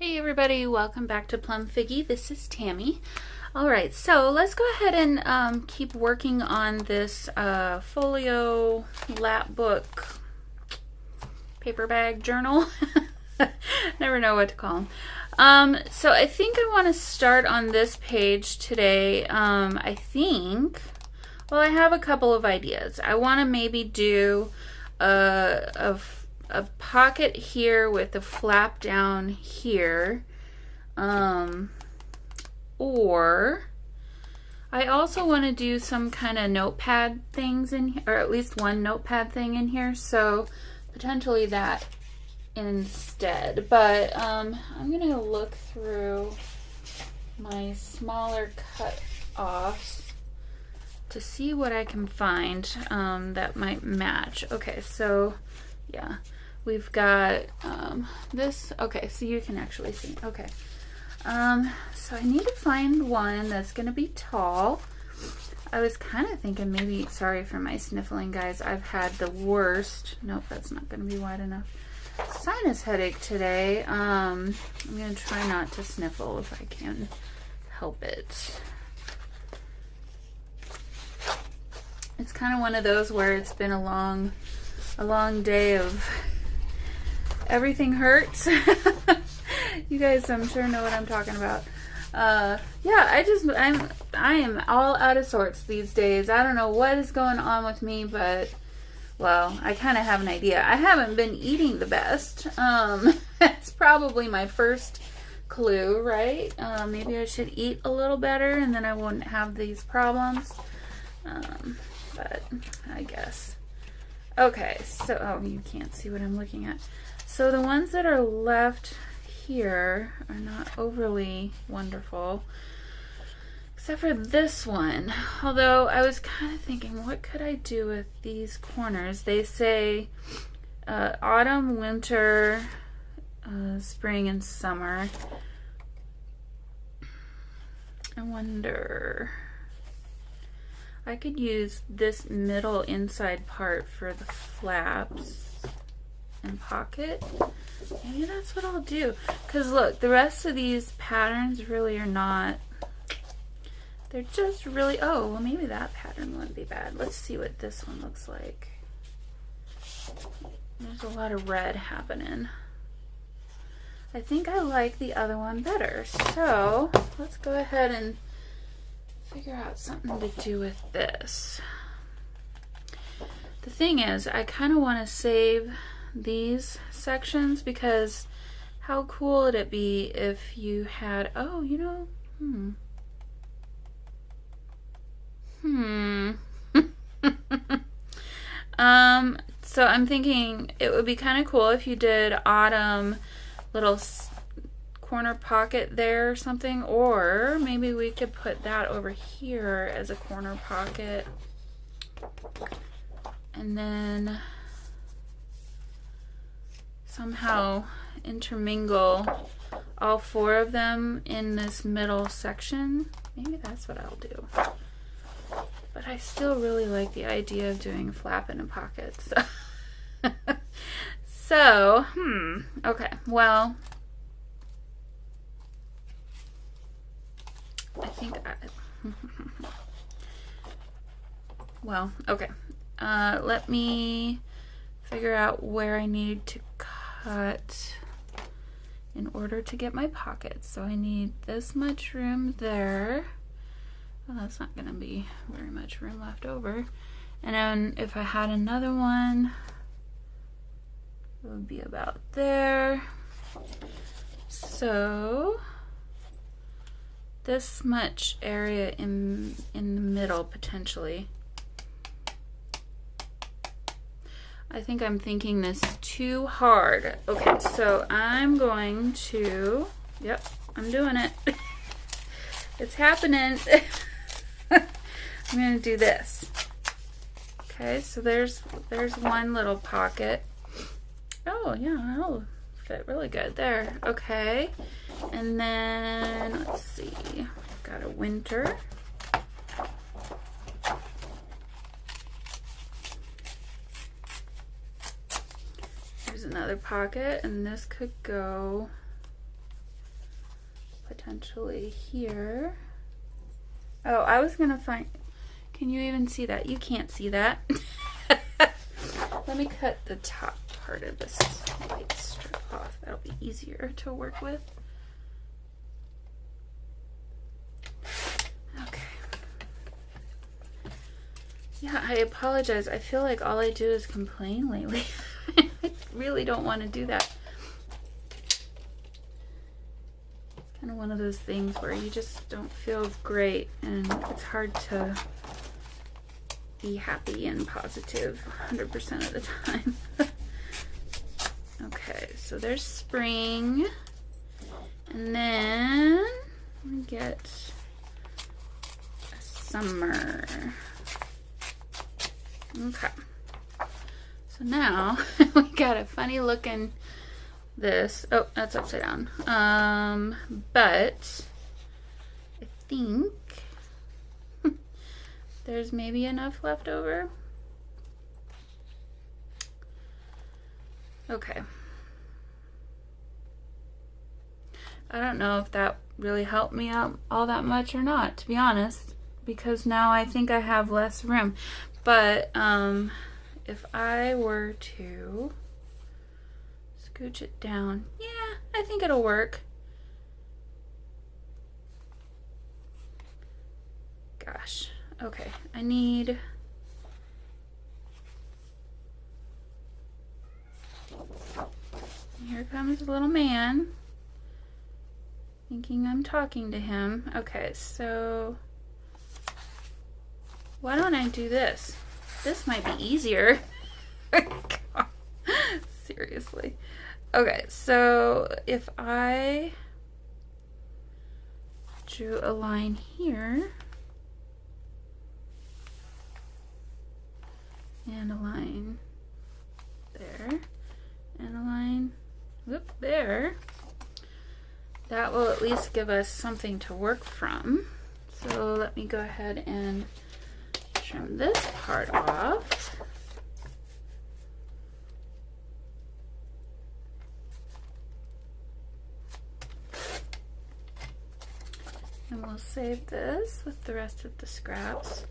Hey everybody, welcome back to Plum Figgy. This is Tammy. Alright, so let's go ahead and keep working on this Folio lap book paper bag journal. Never know what to call them. So I think I want to start on this page today. I have a couple of ideas. I want to maybe do a pocket here with a flap down here, or I also want to do some kind of notepad things in here, or at least one notepad thing in here, so potentially that instead. But I'm gonna look through my smaller cut offs to see what I can find that might match. Okay, so yeah, we've got this. Okay, so you can actually see. Okay, so I need to find one that's gonna be tall. I was kind of thinking maybe, sorry for my sniffling guys, I've had the worst, nope, that's not gonna be wide enough, sinus headache today. I'm gonna try not to sniffle if I can help it. It's kind of one of those where it's been a long day of everything hurts. You guys, I'm sure, know what I'm talking about. Yeah, I am all out of sorts these days. I don't know what is going on with me, but well, I kind of have an idea. I haven't been eating the best. That's probably my first clue, right? Maybe I should eat a little better and then I wouldn't have these problems. But I guess. Okay, so, oh, you can't see what I'm looking at. So the ones that are left here are not overly wonderful, except for this one. Although I was kind of thinking, what could I do with these corners? They say autumn, winter, spring, and summer. I wonder, I could use this middle inside part for the flaps and pocket. Maybe that's what I'll do. Because look, the rest of these patterns really are not, they're just really, oh, well maybe that pattern wouldn't be bad. Let's see what this one looks like. There's a lot of red happening. I think I like the other one better. So let's go ahead and figure out something to do with this. The thing is, I kind of want to save these sections because how cool would it be if you had, oh, you know, so I'm thinking it would be kind of cool if you did autumn little corner pocket there or something, or maybe we could put that over here as a corner pocket and then somehow intermingle all four of them in this middle section. Maybe that's what I'll do. But I still really like the idea of doing flap in a pocket. So, okay, well, I think well, okay. Let me figure out where I need to cut in order to get my pockets. So I need this much room there. Well, that's not going to be very much room left over. And then if I had another one, it would be about there. So this much area in the middle potentially. I think I'm thinking this too hard. Okay, so I'm going to, yep, I'm doing it. It's happening. I'm going to do this. Okay, so there's one little pocket. Oh, yeah, that'll fit really good there. Okay, and then let's see, I've got a winter. There's another pocket, and this could go potentially here. Oh, I was gonna find, can you even see that? You can't see that. Let me cut the top part of this white strip off. That'll be easier to work with. Okay. Yeah, I apologize. I feel like all I do is complain lately. I really don't want to do that. It's kind of one of those things where you just don't feel great and it's hard to be happy and positive 100% of the time. Okay, so there's spring. And then we get a summer. Okay. So now we got a funny looking this. Oh, that's upside down. But I think there's maybe enough left over. Okay. I don't know if that really helped me out all that much or not, to be honest, because now I think I have less room. But if I were to scooch it down, yeah, I think it'll work. Gosh. Okay, I need, here comes the little man, thinking I'm talking to him. Okay, so why don't I do this? This might be easier. Seriously. Okay, so if I drew a line here, and a line there, and a line, whoop, there. That will at least give us something to work from. So let me go ahead and trim this part off. And we'll save this with the rest of the scraps.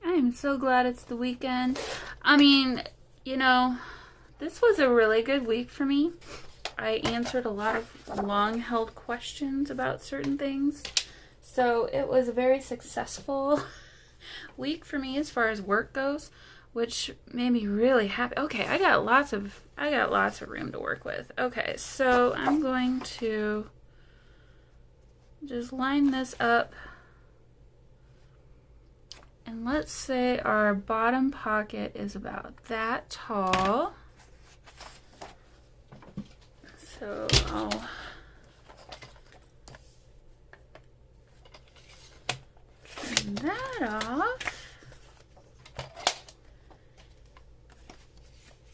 I'm so glad it's the weekend. I mean, you know, this was a really good week for me. I answered a lot of long-held questions about certain things. So it was a very successful week for me as far as work goes, which made me really happy. Okay, I got lots of room to work with. Okay, so I'm going to just line this up. And let's say our bottom pocket is about that tall. So I'll trim that off.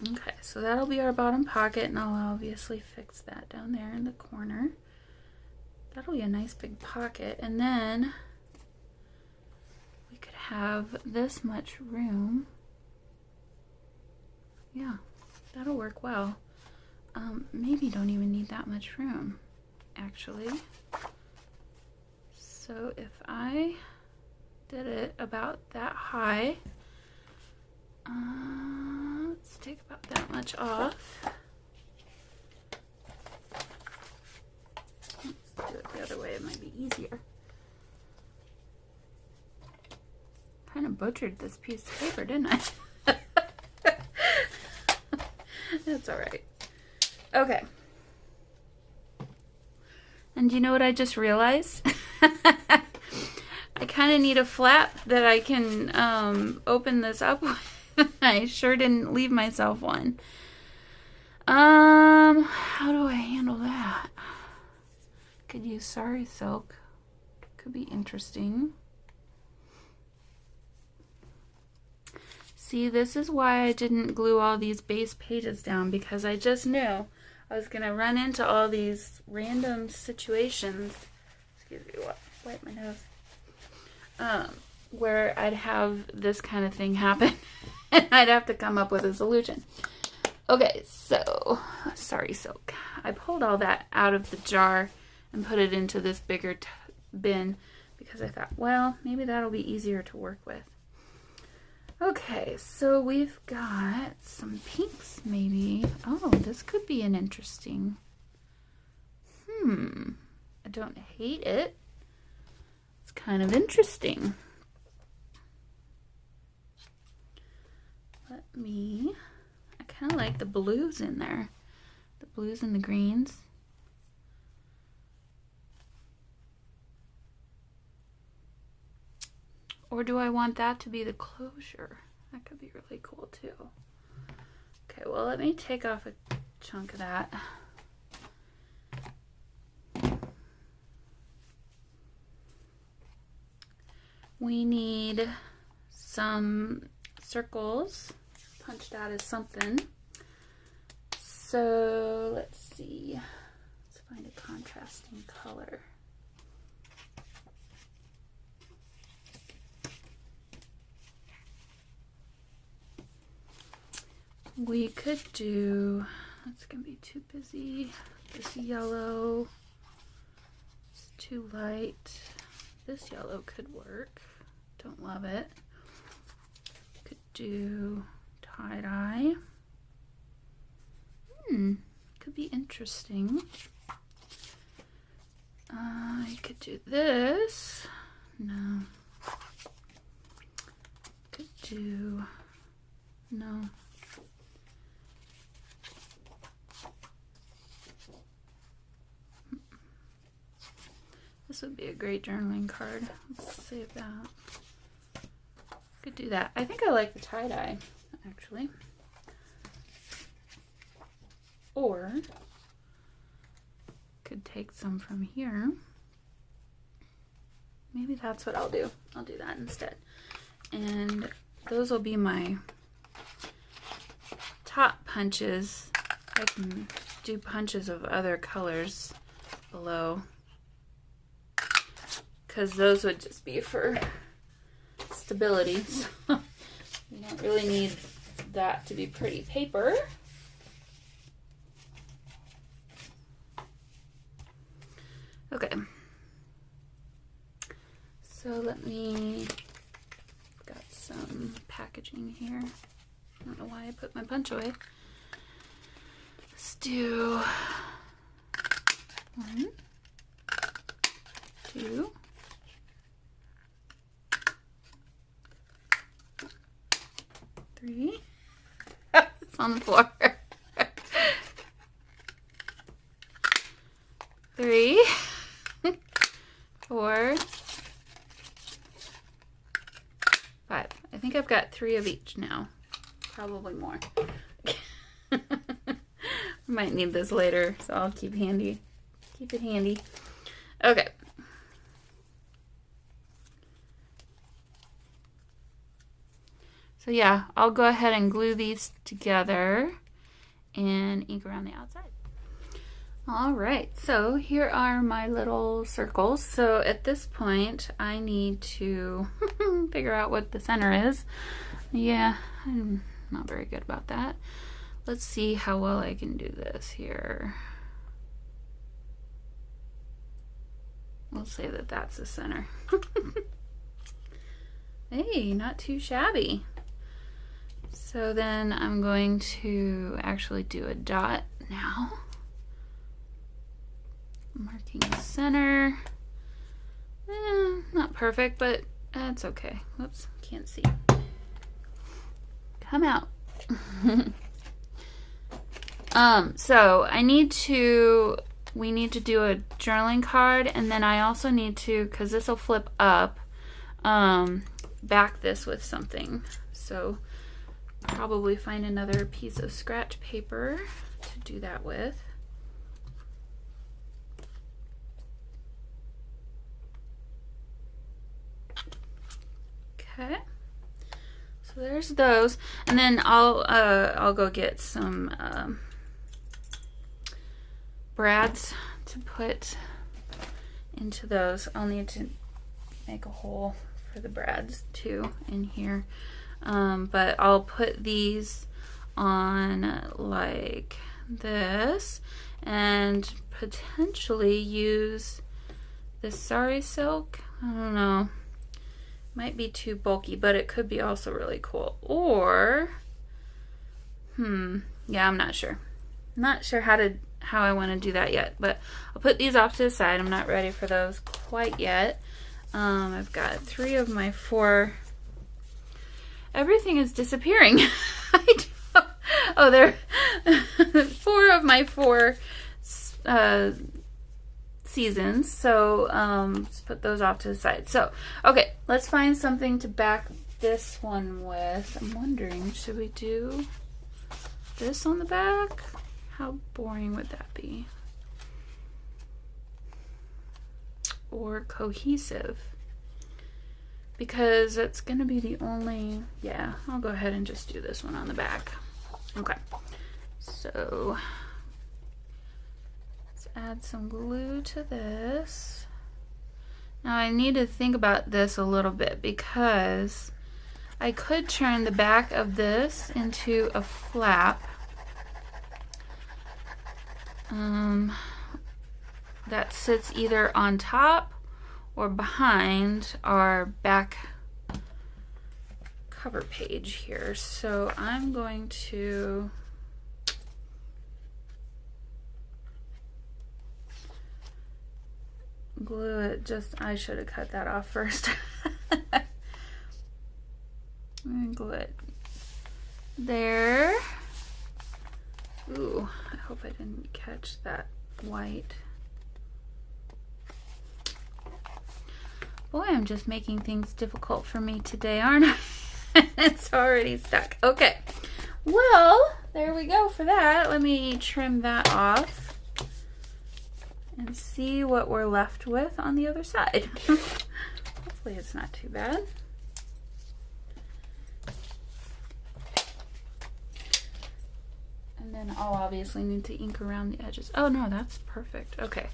Okay, so that'll be our bottom pocket, and I'll obviously fix that down there in the corner. That'll be a nice big pocket, and then have this much room. Yeah, that'll work well. Maybe don't even need that much room, actually. So if I did it about that high, let's take about that much off. Let's do it the other way, it might be easier. Kind of butchered this piece of paper, didn't I? That's all right. Okay. And you know what I just realized? I kind of need a flap that I can open this up with. I sure didn't leave myself one. How do I handle that? Could use sari silk. Could be interesting. See, this is why I didn't glue all these base pages down, because I just knew I was going to run into all these random situations. Excuse me, wipe my nose. where I'd have this kind of thing happen and I'd have to come up with a solution. Okay, so, sorry Silk. I pulled all that out of the jar and put it into this bigger bin because I thought, well, maybe that'll be easier to work with. Okay, so we've got some pinks maybe. Oh, this could be an interesting. I don't hate it. It's kind of interesting. I kind of like the blues in there. The blues and the greens. Or do I want that to be the closure? That could be really cool too. Okay, well, let me take off a chunk of that. We need some circles punched out as something. So let's see. Let's find a contrasting color. We could do, that's gonna be too busy. This yellow, it's too light. This yellow could work. Don't love it. Could do tie-dye. Could be interesting. I could do this. No. Could do, no. This would be a great journaling card. Let's save that. Could do that. I think I like the tie-dye, actually. Or could take some from here. Maybe that's what I'll do. I'll do that instead. And those will be my top punches. I can do punches of other colors below, because those would just be for stability. So you don't really need that to be pretty paper. Okay. So let me, got some packaging here. I don't know why I put my punch away. Let's do 1, 2, 3. It's on the floor. 3, 4, 5. I think I've got 3 of each now. Probably more. Might need this later, so I'll keep it handy. Okay. So yeah, I'll go ahead and glue these together and ink around the outside. All right, so here are my little circles. So at this point, I need to figure out what the center is. Yeah, I'm not very good about that. Let's see how well I can do this here. We'll say that that's the center. Hey, not too shabby. So then I'm going to actually do a dot now. Marking the center. Not perfect, but that's okay. Whoops, can't see. Come out. So we need to do a journaling card, and then I also need to, because this will flip up, back this with something. So probably find another piece of scratch paper to do that with. Okay, so there's those, and then I'll go get some brads to put into those. I'll need to make a hole for the brads too in here. But I'll put these on like this and potentially use this sari silk. I don't know. Might be too bulky, but it could be also really cool. Or, yeah, I'm not sure. Not sure how I want to do that yet, but I'll put these off to the side. I'm not ready for those quite yet. I've got 3 of my 4. Everything is disappearing. Oh, there. 4 of my 4 seasons. So let's put those off to the side. So, okay, let's find something to back this one with. I'm wondering, should we do this on the back? How boring would that be? Or cohesive? Because it's going to be the only, yeah, I'll go ahead and just do this one on the back. Okay, so let's add some glue to this. Now I need to think about this a little bit because I could turn the back of this into a flap that sits either on top or behind our back cover page here. So I'm going to glue it. I should have cut that off first. I'm gonna glue it there. Ooh, I hope I didn't catch that white. Boy, I'm just making things difficult for me today, aren't I? It's already stuck. Okay, well, there we go for that. Let me trim that off and see what we're left with on the other side. Hopefully it's not too bad. And then I'll obviously need to ink around the edges. Oh no, that's perfect. Okay,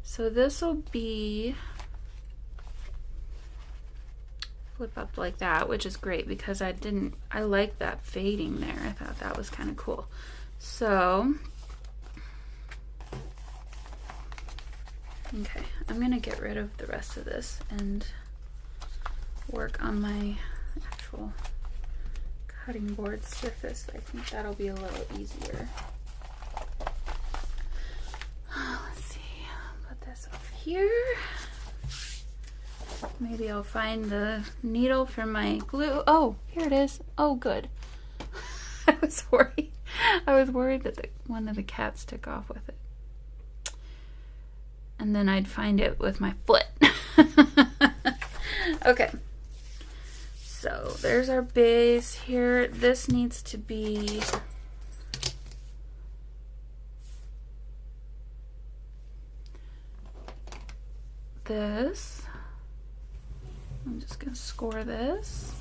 so this will be flip up like that, which is great because I like that fading there. I thought that was kind of cool. So, okay, I'm gonna get rid of the rest of this and work on my actual cutting board surface. I think that'll be a little easier. Let's see, put this over here. Maybe I'll find the needle for my glue. Oh, here it is. Oh, good. I was worried. I was worried that one of the cats took off with it. And then I'd find it with my foot. Okay. So there's our base here. This needs to be this. I'm just going to score this.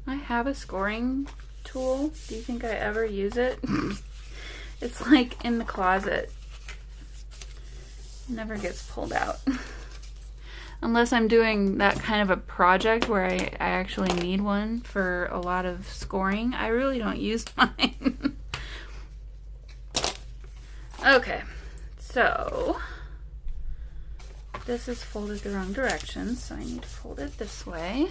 I have a scoring tool. Do you think I ever use it? It's like in the closet. Never gets pulled out. Unless I'm doing that kind of a project where I actually need one for a lot of scoring. I really don't use mine. Okay, so this is folded the wrong direction, so I need to fold it this way.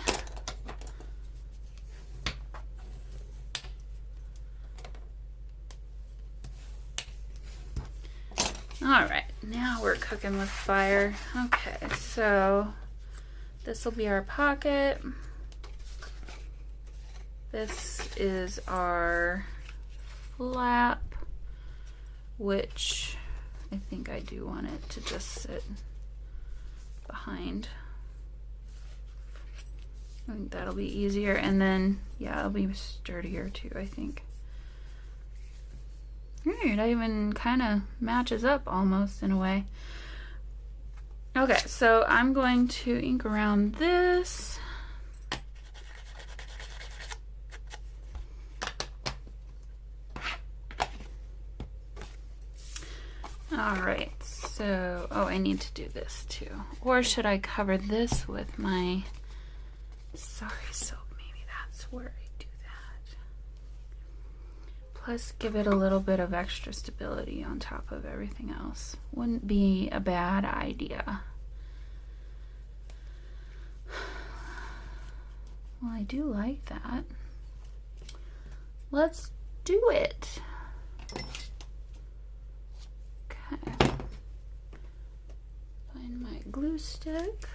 All right, now we're cooking with fire. Okay, so this will be our pocket. This is our flap, which I think I do want it to just sit behind. I think that'll be easier, and then yeah, it'll be sturdier too, I think. Alright, that even kind of matches up almost in a way. Okay, so I'm going to ink around this. All right, so, oh, I need to do this too. Or should I cover this with my Sorry Silk? Maybe that's where I do that. Plus give it a little bit of extra stability on top of everything else. Wouldn't be a bad idea. Well, I do like that. Let's do it. Okay. Find my glue stick.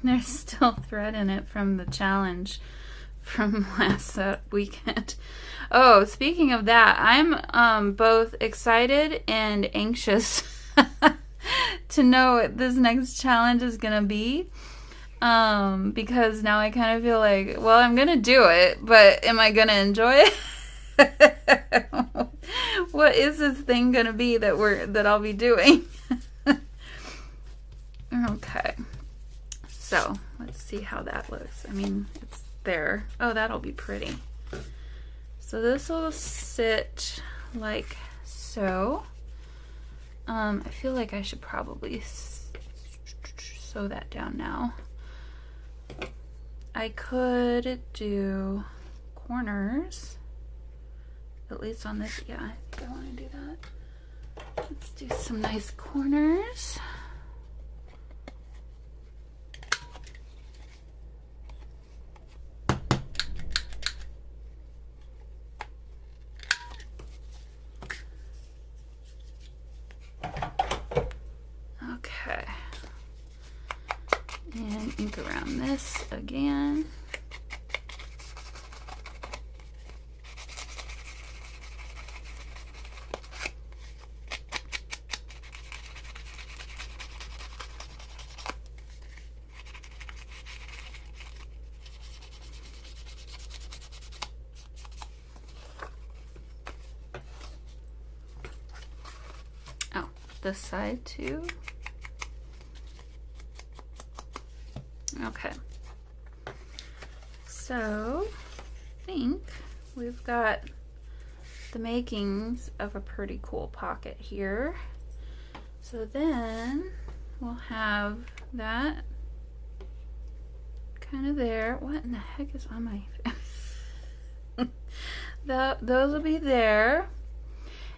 There's still thread in it from the challenge from last weekend. Oh, speaking of that, I'm both excited and anxious to know what this next challenge is gonna be. Because now I kind of feel like, well, I'm gonna do it, but am I gonna enjoy it? What is this thing gonna be that I'll be doing? Okay. So let's see how that looks. I mean, it's there. Oh, that'll be pretty. So this will sit like so. I feel like I should probably sew that down now. I could do corners, at least on this. Yeah, I think I want to do that. Let's do some nice corners. Okay. And ink around this again. Oh, this side too. Okay, so I think we've got the makings of a pretty cool pocket here. So then we'll have that kind of there. What in the heck is on my those will be there,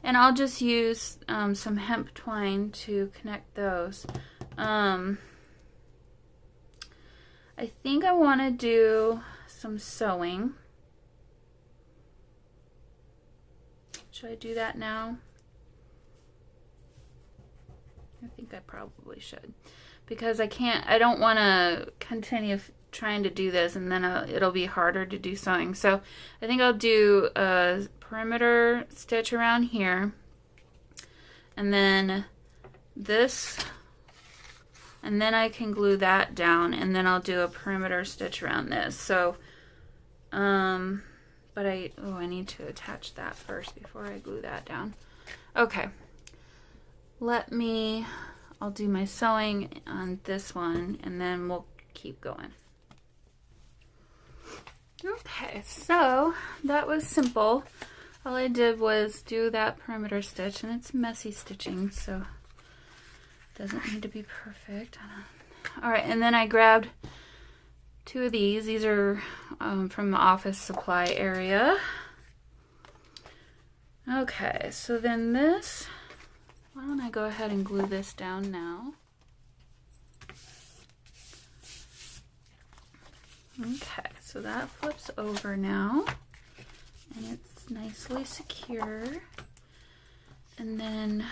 and I'll just use some hemp twine to connect those. I think I want to do some sewing. Should I do that now? I think I probably should, because I don't want to continue trying to do this and then it'll be harder to do sewing. So I think I'll do a perimeter stitch around here, and then this, and then I can glue that down, and then I'll do a perimeter stitch around this. So, but I need to attach that first before I glue that down. Okay, I'll do my sewing on this one, and then we'll keep going. Okay, so that was simple. All I did was do that perimeter stitch, and it's messy stitching, so doesn't need to be perfect. All right, and then I grabbed two of these. These are from the office supply area. Okay, so then this, why don't I go ahead and glue this down now? Okay, so that flips over now, and it's nicely secure. And then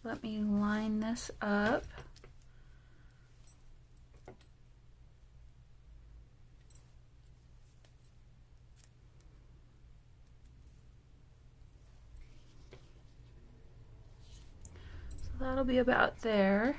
let me line this up. So that'll be about there.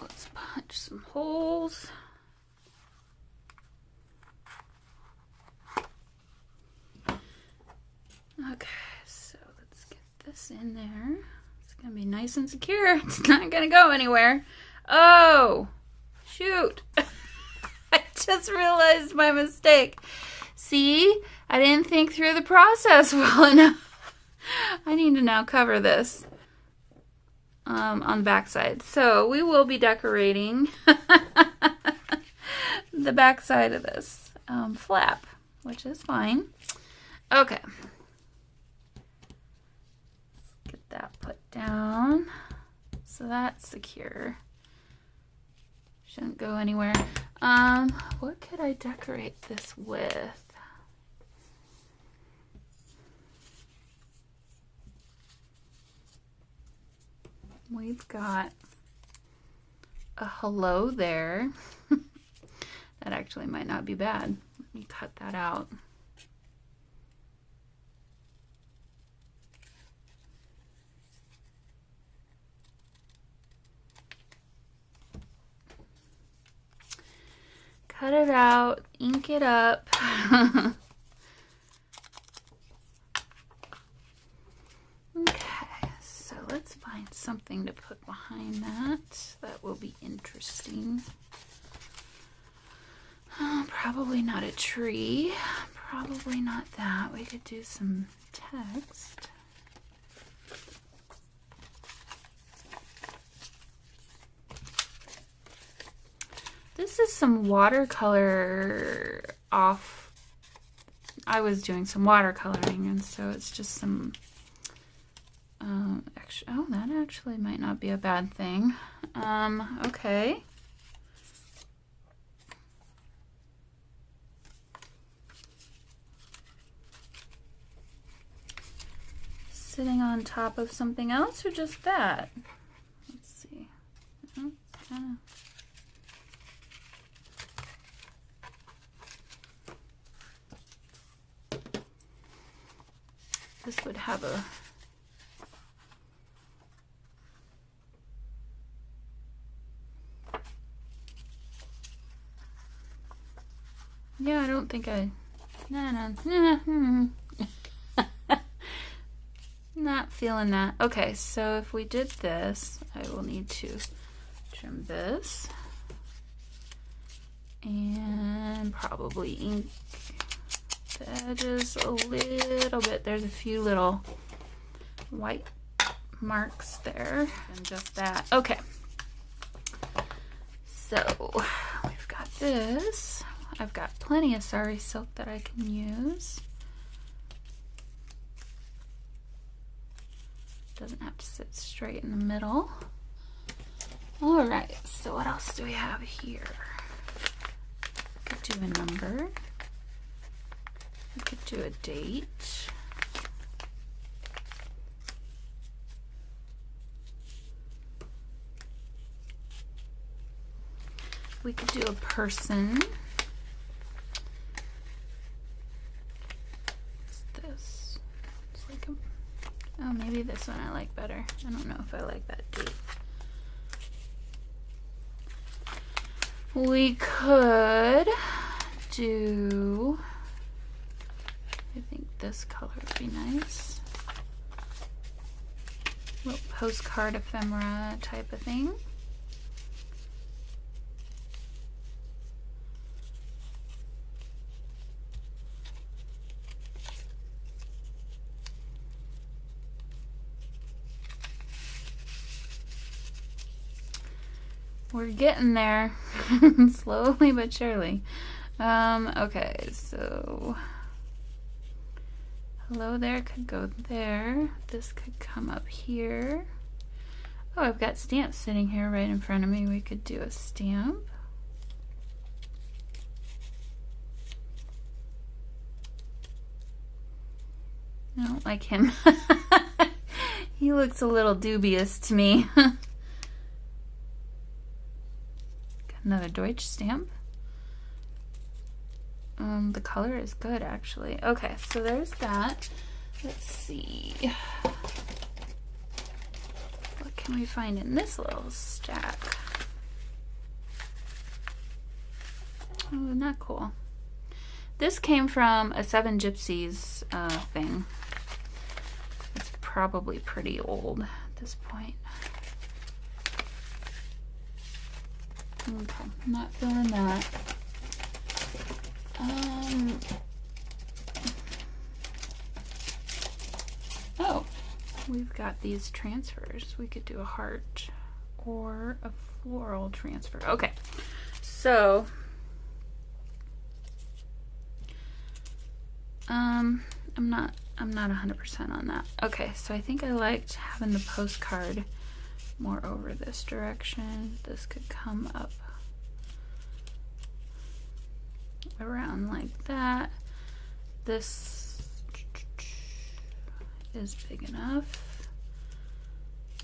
Let's punch some holes. in there. It's gonna be nice and secure. It's not gonna go anywhere. Oh, shoot. I just realized my mistake. See, I didn't think through the process well enough. I need to now cover this on the back side. So we will be decorating the back side of this flap, which is fine. Okay. Get that put down. So that's secure. Shouldn't go anywhere. What could I decorate this with? We've got a hello there. That actually might not be bad. Let me cut that out. Cut it out, ink it up. Okay, so let's find something to put behind that. That will be interesting. Probably not a tree. Probably not that. We could do some text. This is some watercolor off. I was doing some watercoloring, and so it's just some. Oh, that actually might not be a bad thing. Okay. Sitting on top of something else, or just that? Let's see. This would have a yeah, I don't think I not feeling that. Okay, so if we did this, I will need to trim this and probably ink the edges a little bit. There's a few little white marks there and just that. Okay, so we've got this. I've got plenty of sari silk that I can use. Doesn't have to sit straight in the middle. All right, so what else do we have here? Could do a number. We could do a date. We could do a person. What's this? It's like a, oh, maybe this one I like better. I don't know if I like that date. We could do, I think this color would be nice. A little postcard ephemera type of thing. We're getting there, slowly but surely. Okay, so hello there could go there. This could come up here. Oh, I've got stamps sitting here right in front of me. We could do a stamp. I don't like him. He looks a little dubious to me. Another Deutsch stamp. The color is good, actually. Okay, so there's that. Let's see. What can we find in this little stack? Oh, not cool. This came from a Seven Gypsies thing. It's probably pretty old at this point. Okay, I'm not feeling that. Oh, we've got these transfers. We could do a heart or a floral transfer. Okay, so I'm not 100% on that. Okay, so I think I liked having the postcard more over this direction. This could come up around like that. This is big enough.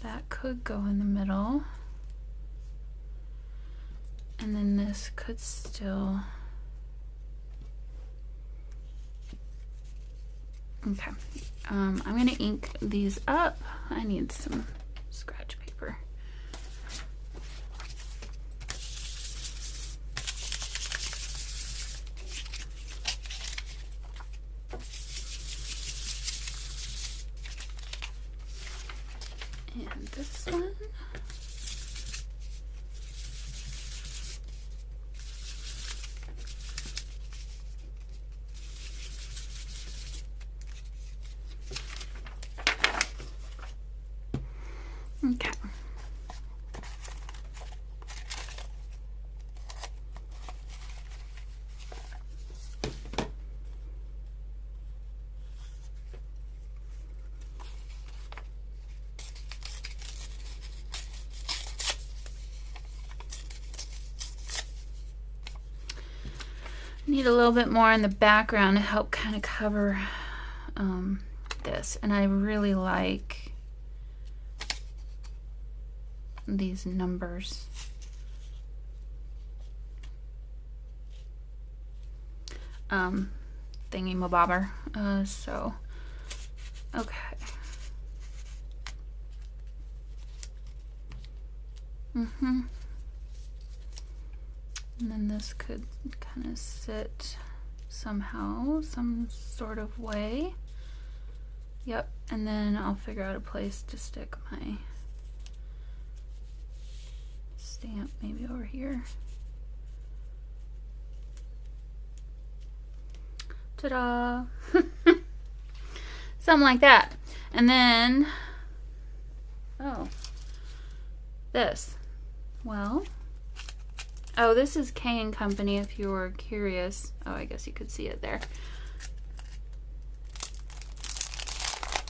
That could go in the middle. And then this could still... Okay, I'm gonna ink these up. I need some scratch paper. And this one. Okay. Need a little bit more in the background to help kind of cover this, and I really like these numbers. Thingy-mabobber. So, okay. And then this could kind of sit somehow, some sort of way. Yep, and then I'll figure out a place to stick my stamp, maybe over here. Ta-da! Something like that. And then, oh, this. Well, oh, this is K & Company if you were curious. Oh, I guess you could see it there.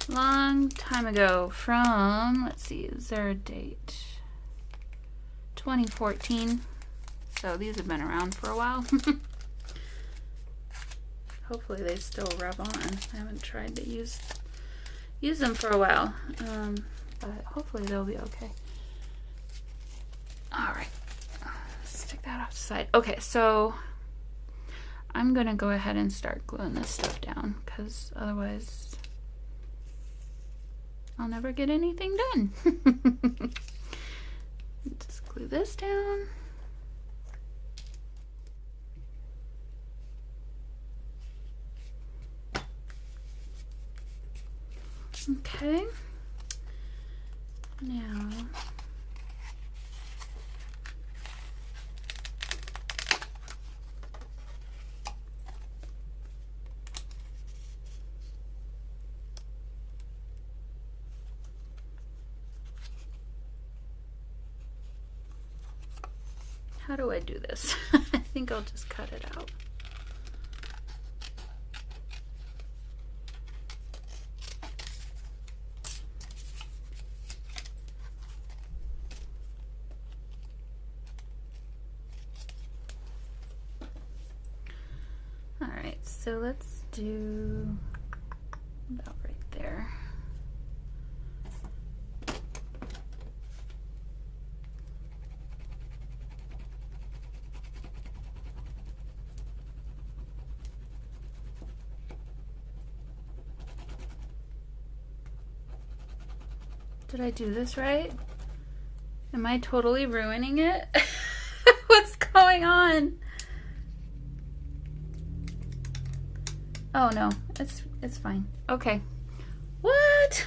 Long time ago from, let's see, is there a date? 2014. So these have been around for a while. Hopefully they still rub on. I haven't tried to use them for a while. But hopefully they'll be okay. Alright. Stick that off to the side. Okay, so I'm gonna go ahead and start gluing this stuff down, because otherwise I'll never get anything done. Just glue this down. Okay. Now how do I do this? I think I'll just cut it out. All right, so let's do about right there. Did I do this right? Am I totally ruining it? What's going on? Oh no, it's fine. Okay. What?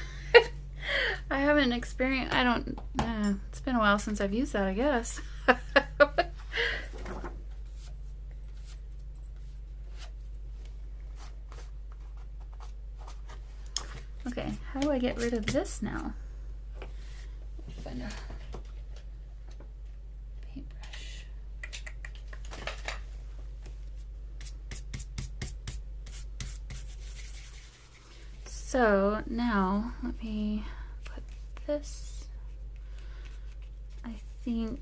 I haven't experienced, I don't, it's been a while since I've used that, I guess. Okay, how do I get rid of this now? Find a paintbrush. So now let me put this, I think,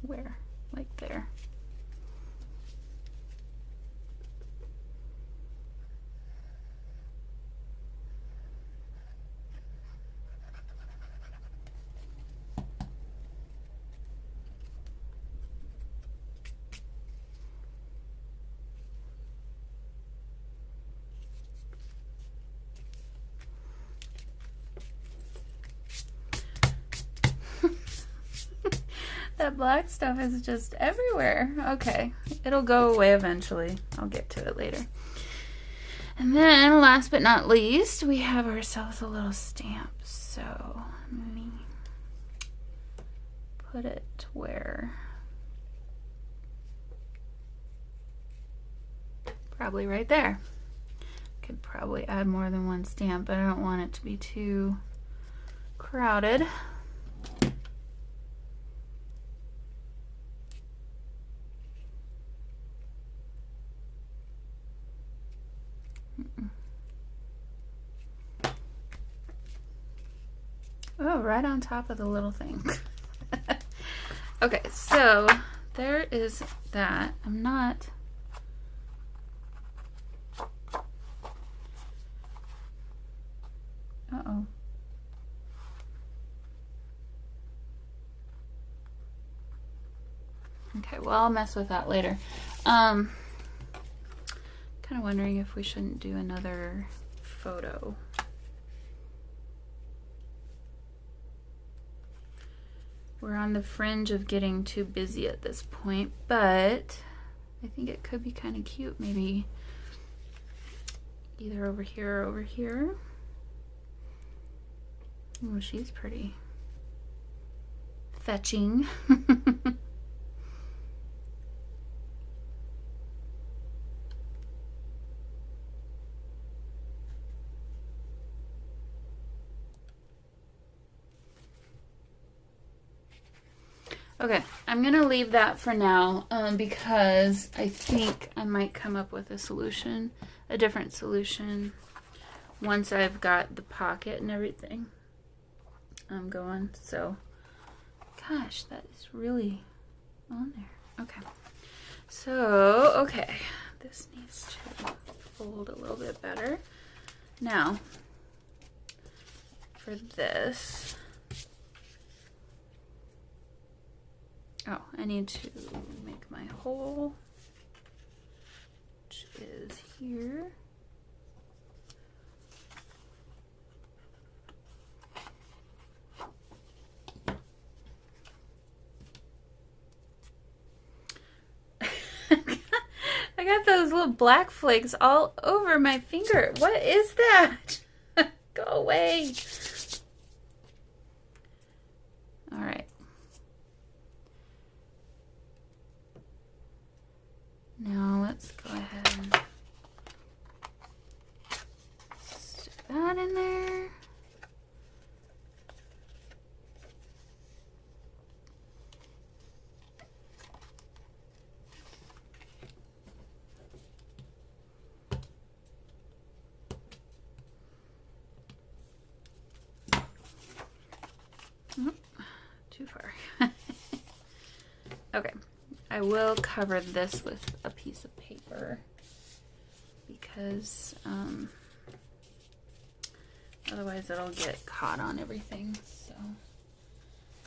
where? Like there. That black stuff is just everywhere. Okay, it'll go away eventually. I'll get to it later. And then, last but not least, we have ourselves a little stamp. So, let me put it where? Probably right there. Could probably add more than one stamp, but I don't want it to be too crowded. Oh, right on top of the little thing. Okay, so there is that. I'm not... Uh-oh. Okay, well, I'll mess with that later. Kind of wondering if we shouldn't do another photo. We're on the fringe of getting too busy at this point, but I think it could be kind of cute. Maybe either over here or over here. Oh, she's pretty fetching. Okay, I'm gonna leave that for now because I think I might come up with a solution, a different solution, once I've got the pocket and everything going. So, gosh, that is really on there. Okay, so, okay, this needs to fold a little bit better. Now, for this, oh, I need to make my hole, which is here. I got those little black flakes all over my finger. What is that? Go away. All right. Now let's go ahead and stick that in there. Oh, too far. Okay. I will cover this with a piece of paper because otherwise it'll get caught on everything. So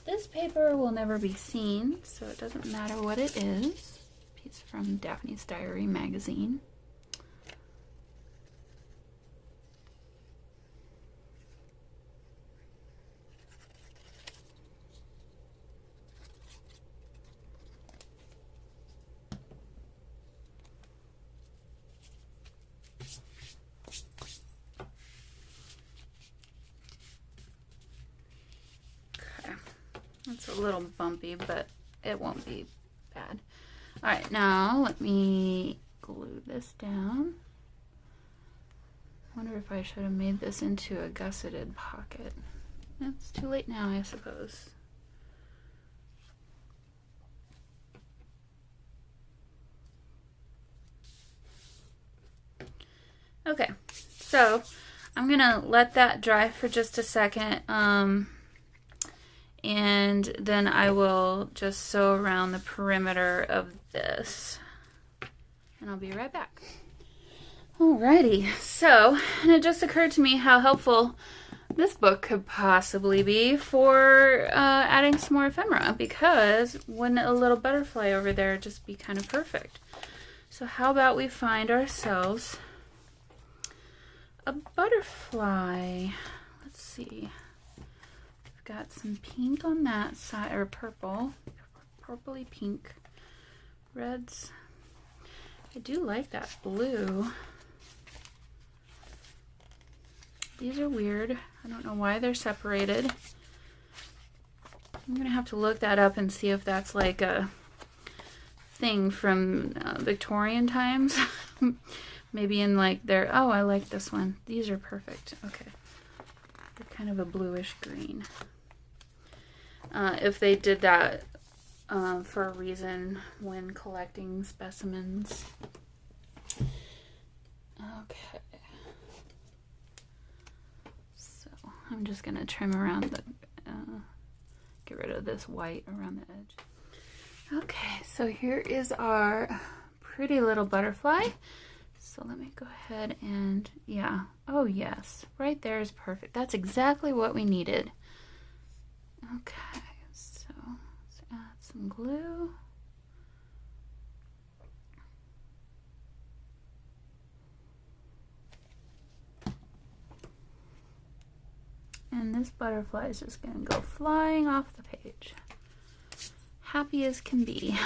this paper will never be seen, so it doesn't matter what it is. Piece from Daphne's Diary magazine. It's a little bumpy, but it won't be bad. All right, now let me glue this down. Wonder if I should have made this into a gusseted pocket. It's too late now, I suppose. Okay, so I'm gonna let that dry for just a second, and then I will just sew around the perimeter of this, and I'll be right back. Alrighty, so, and it just occurred to me how helpful this book could possibly be for adding some more ephemera, because wouldn't a little butterfly over there just be kind of perfect? So how about we find ourselves a butterfly? Let's see. We've got some pink on that side, or purple, purpley pink, reds. I do like that blue. These are weird. I don't know why they're separated. I'm gonna have to look that up and see if that's like a thing from Victorian times. Maybe in like their, oh, I like this one. These are perfect. Okay. They're kind of a bluish green. If they did that for a reason when collecting specimens. Okay. So I'm just going to trim around the, get rid of this white around the edge. Okay, so here is our pretty little butterfly. So let me go ahead and, yeah, oh yes, right there is perfect. That's exactly what we needed. Okay, so let's add some glue. And this butterfly is just going to go flying off the page. Happy as can be.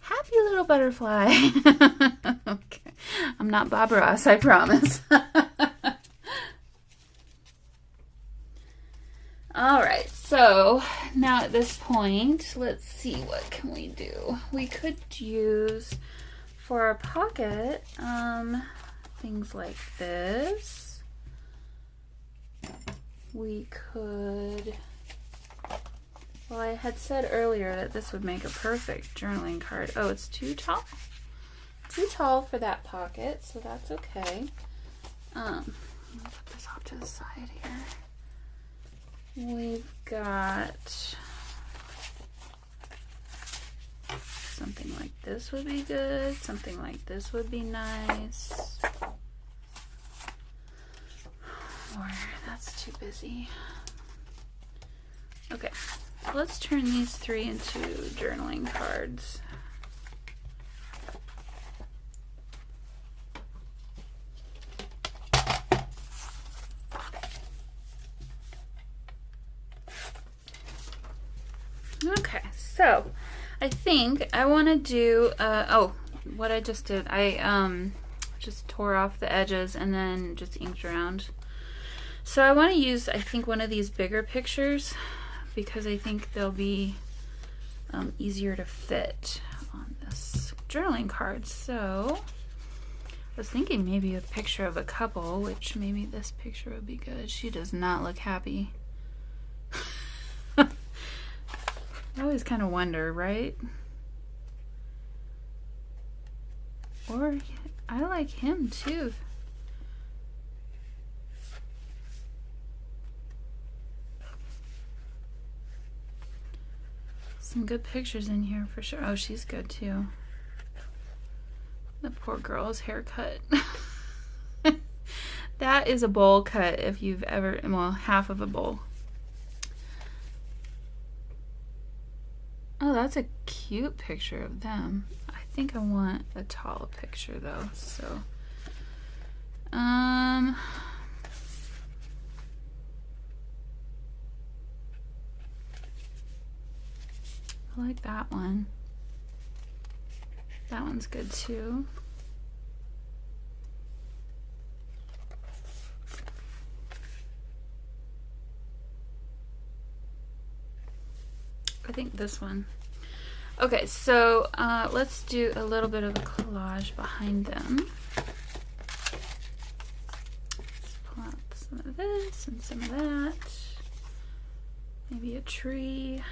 Happy little butterfly. Okay. I'm not Bob Ross, I promise. Alright, so now at this point, let's see, what can we do? We could use, for our pocket, things like this. We could... Well, I had said earlier that this would make a perfect journaling card. Oh, it's too tall? Too tall for that pocket, so that's okay. Let me put this off to the side here. We've got something like this would be good. Something like this would be nice. Or that's too busy. Okay. Let's turn these three into journaling cards. Okay, so I think I want to do, oh, what I just did, I just tore off the edges and then just inked around. So I want to use, I think, one of these bigger pictures, because I think they'll be easier to fit on this journaling card. So I was thinking maybe a picture of a couple, which maybe this picture would be good. She does not look happy. I always kind of wonder, right? Or I like him too. Some good pictures in here for sure. Oh, she's good too. The poor girl's haircut. That is a bowl cut if you've ever, well, half of a bowl. Oh, that's a cute picture of them. I think I want a tall picture though, so. I like that one. That one's good too. I think this one. Okay, so let's do a little bit of a collage behind them. Let's pull out some of this and some of that. Maybe a tree.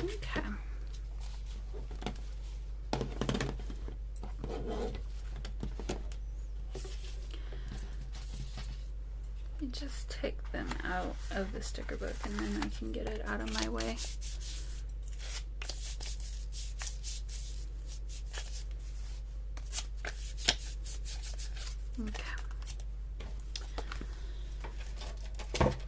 Okay. Let me just take them out of the sticker book and then I can get it out of my way. Okay.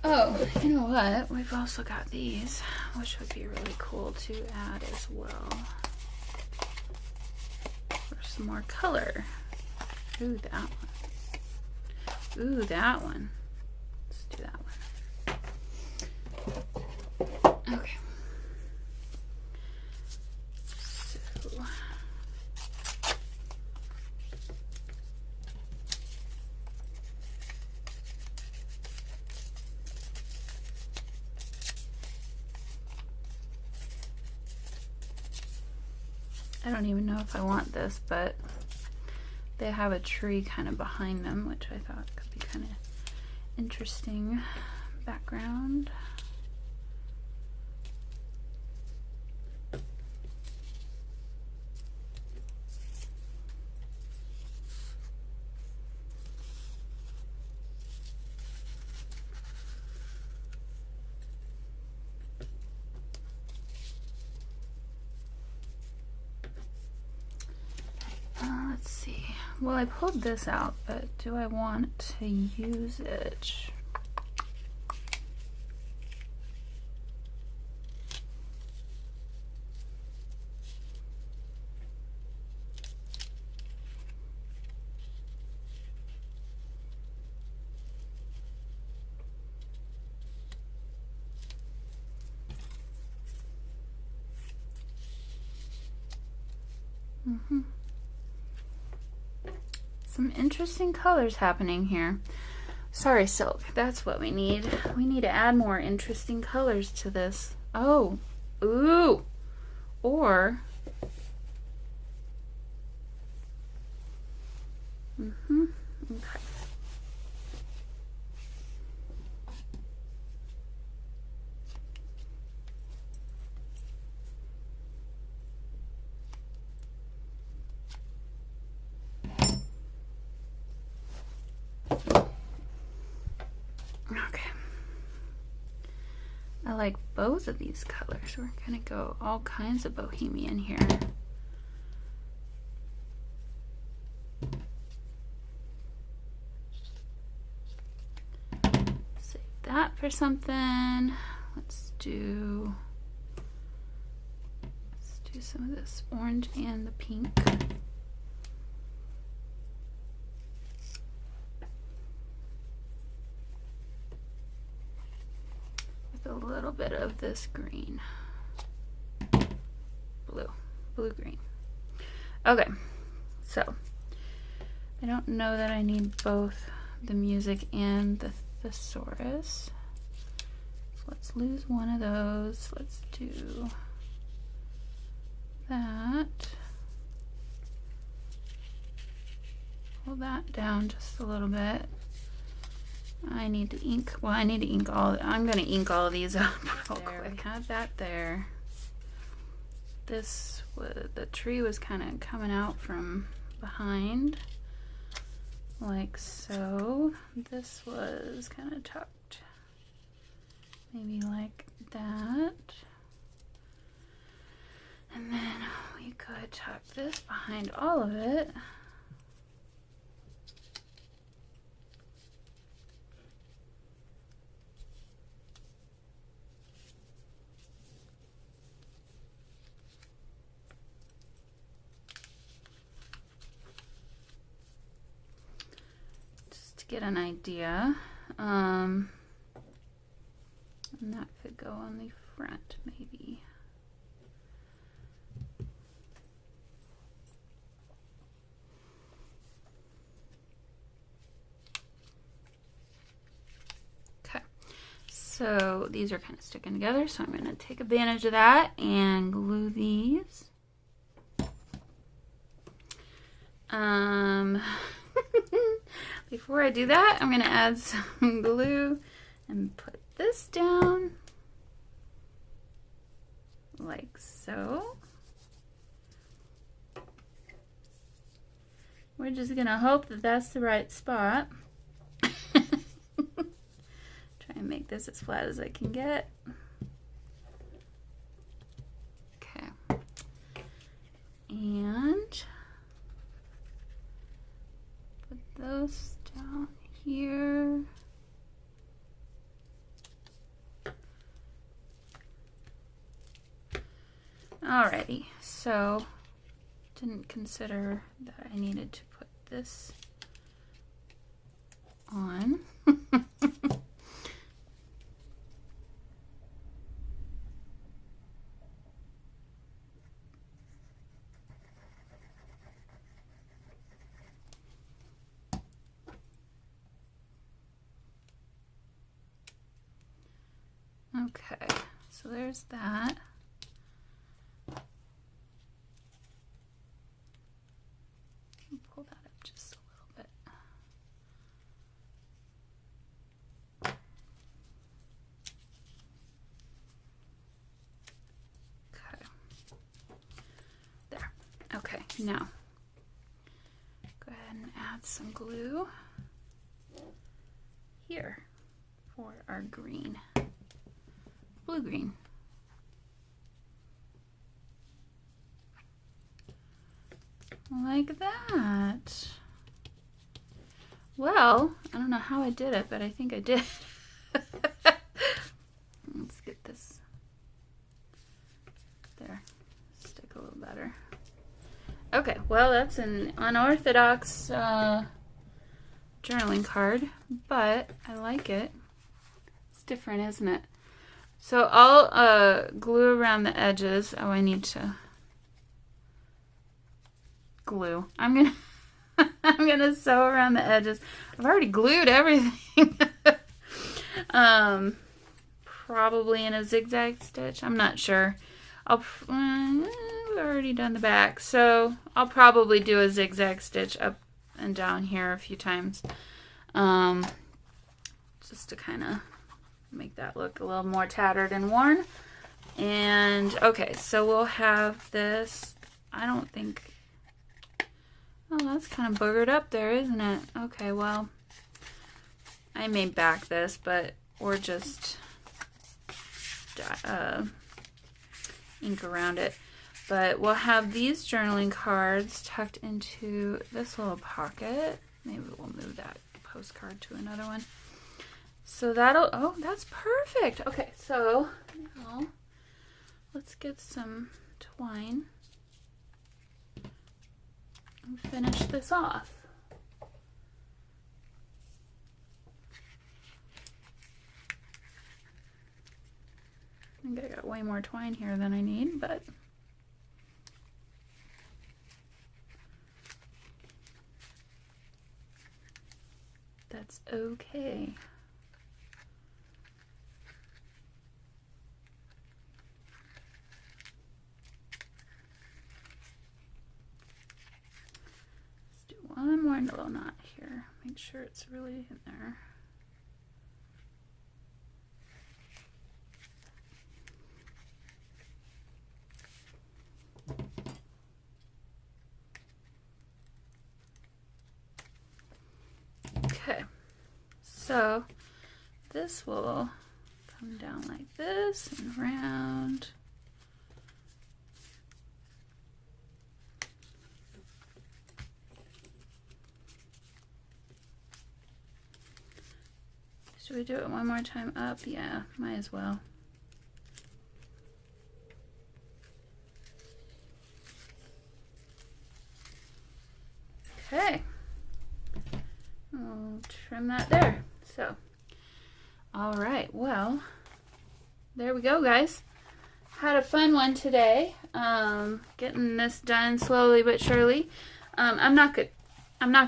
Oh, you know what? We've also got these, which would be really cool to add as well. For some more color. Ooh, that one. Ooh, that one. Let's do that one. Okay. So I don't even know if I want this, but they have a tree kind of behind them, which I thought could be kind of interesting background. Let's see. Well, I pulled this out, but do I want to use it? Some interesting colors happening here. Sorry, Silk, that's what we need. We need to add more interesting colors to this. Oh, ooh, or, okay. Okay. I like both of these colors. We're gonna go all kinds of bohemian here. Save that for something. Let's do some of this orange and the pink. A little bit of this green, blue green. Okay, so I don't know that I need both the music and the thesaurus, so let's lose one of those. Let's do that. Pull that down just a little bit. I need to ink, well, I need to ink all, I'm going to ink all of these up real quick. I had that there. This was, the tree was kind of coming out from behind, like so. This was kind of tucked, maybe like that. And then we could tuck this behind all of it. get an idea. And that could go on the front, maybe. Okay, so these are kind of sticking together, so I'm going to take advantage of that and glue these. Before I do that, I'm going to add some glue and put this down like so. We're just going to hope that that's the right spot. Try and make this as flat as I can get. Okay. And put those down here. Alrighty, so didn't consider that I needed to put this on. Okay, so there's that. Pull that up just a little bit. Okay. There. Okay, now go ahead and add some glue here for our green. Blue-green. Like that. Well, I don't know how I did it, but I think I did. Let's get this there. Stick a little better. Okay, well, that's an unorthodox journaling card, but I like it. It's different, isn't it? So I'll glue around the edges. Oh, I need to glue. I'm gonna sew around the edges. I've already glued everything. Probably in a zigzag stitch. I'm not sure. We've already done the back, so I'll probably do a zigzag stitch up and down here a few times, just to kind of make that look a little more tattered and worn. And okay, so we'll have this. I don't think. Oh, that's kind of boogered up there, isn't it? Okay, well, I may back this, but or just ink around it. But we'll have these journaling cards tucked into this little pocket. Maybe we'll move that postcard to another one. So that'll, oh, that's perfect. Okay, so now let's get some twine and finish this off. I think I got way more twine here than I need, but that's okay. Let's do one more little knot here. Make sure it's really in there. Okay, so this will come down like this and around. Should we do it one more time up? Yeah, might as well. Okay. I'll trim that there. So, all right, well, there we go, guys. Had a fun one today. Getting this done slowly but surely. I'm not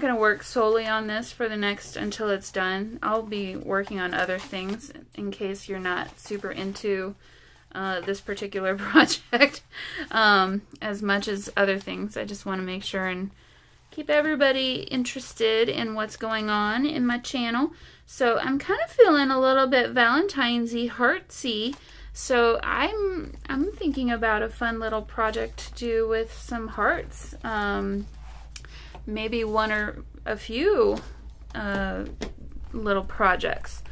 gonna work solely on this for the next until it's done. I'll be working on other things in case you're not super into this particular project as much as other things. I just want to make sure and keep everybody interested in what's going on in my channel. So I'm kind of feeling a little bit Valentine's-y, heartsy. So I'm thinking about a fun little project to do with some hearts. Maybe one or a few little projects.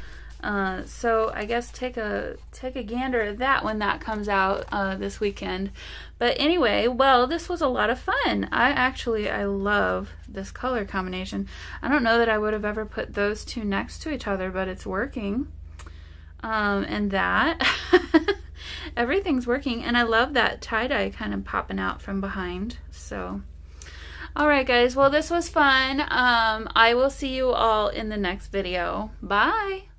So I guess take a gander at that when that comes out this weekend. But anyway, well, this was a lot of fun. I love this color combination. I don't know that I would have ever put those two next to each other, but it's working. And that everything's working, and I love that tie-dye kind of popping out from behind. So all right, guys, well, this was fun. I will see you all in the next video. Bye.